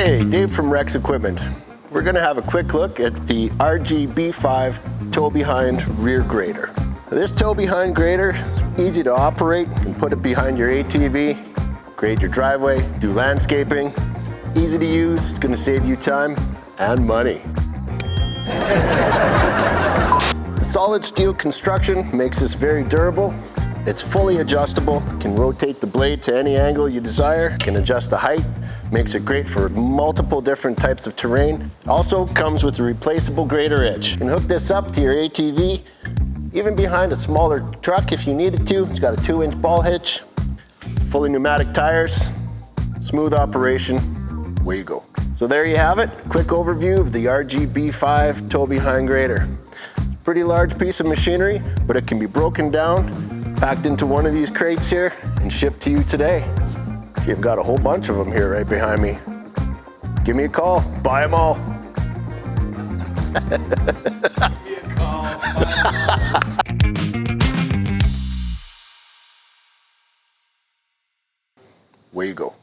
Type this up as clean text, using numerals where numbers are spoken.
Hey, Dave from Rex Equipment. We're going to have a quick look at the RGB5 tow behind rear grader. This tow behind grader is easy to operate. You can put it behind your ATV, grade your driveway, do landscaping. Easy to use, it's going to save you time and money. Solid steel construction makes this very durable. It's fully adjustable, can rotate the blade to any angle you desire, can adjust the height, makes it great for multiple different types of terrain. Also comes with a replaceable grader edge. You can hook this up to your ATV, even behind a smaller truck if you needed to. It's got a 2-inch ball hitch, fully pneumatic tires, smooth operation, away you go. So there you have it, quick overview of the RGB5 tow behind grader. It's a pretty large piece of machinery, but it can be broken down, packed into one of these crates here, and shipped to you today. You've got a whole bunch of them here right behind me. Give me a call, buy them all. Where you go.